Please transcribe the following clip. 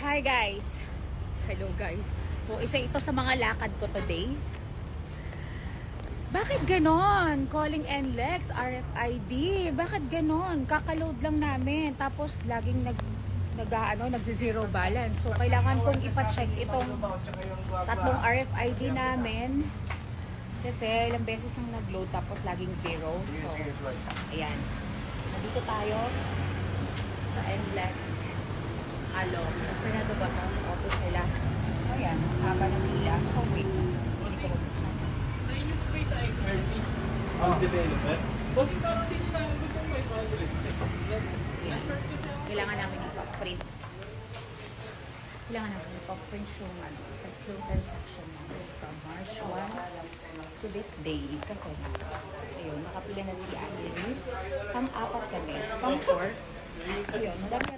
Hi guys! Hello guys. So isa ito sa mga lakad ko today. Bakit ganon? Calling NLEX, RFID. Bakit ganon? Kakaload lang namin. Tapos laging nagzi-zero balance. So kailangan kong ipa-check itong tatlong RFID namin. Kasi ilang beses nang nag-load tapos laging zero. So ayan. Nandito tayo sa NLEX. Alo. Pinado ba ito? Office nila. Ayan. Haba ng pila. So wait. Hindi ko mabuksan. Sa inyo po kayo sa XRC? Developer? Kasi parang din na ako kung may project. Kailangan namin ipa-print. Kailangan namin ipa-print yung sa transaction namin from March 1 to this day. Kasi ayun, nakapila na si Alice. Pang-apat kami. Pang-4. Ayun, madami na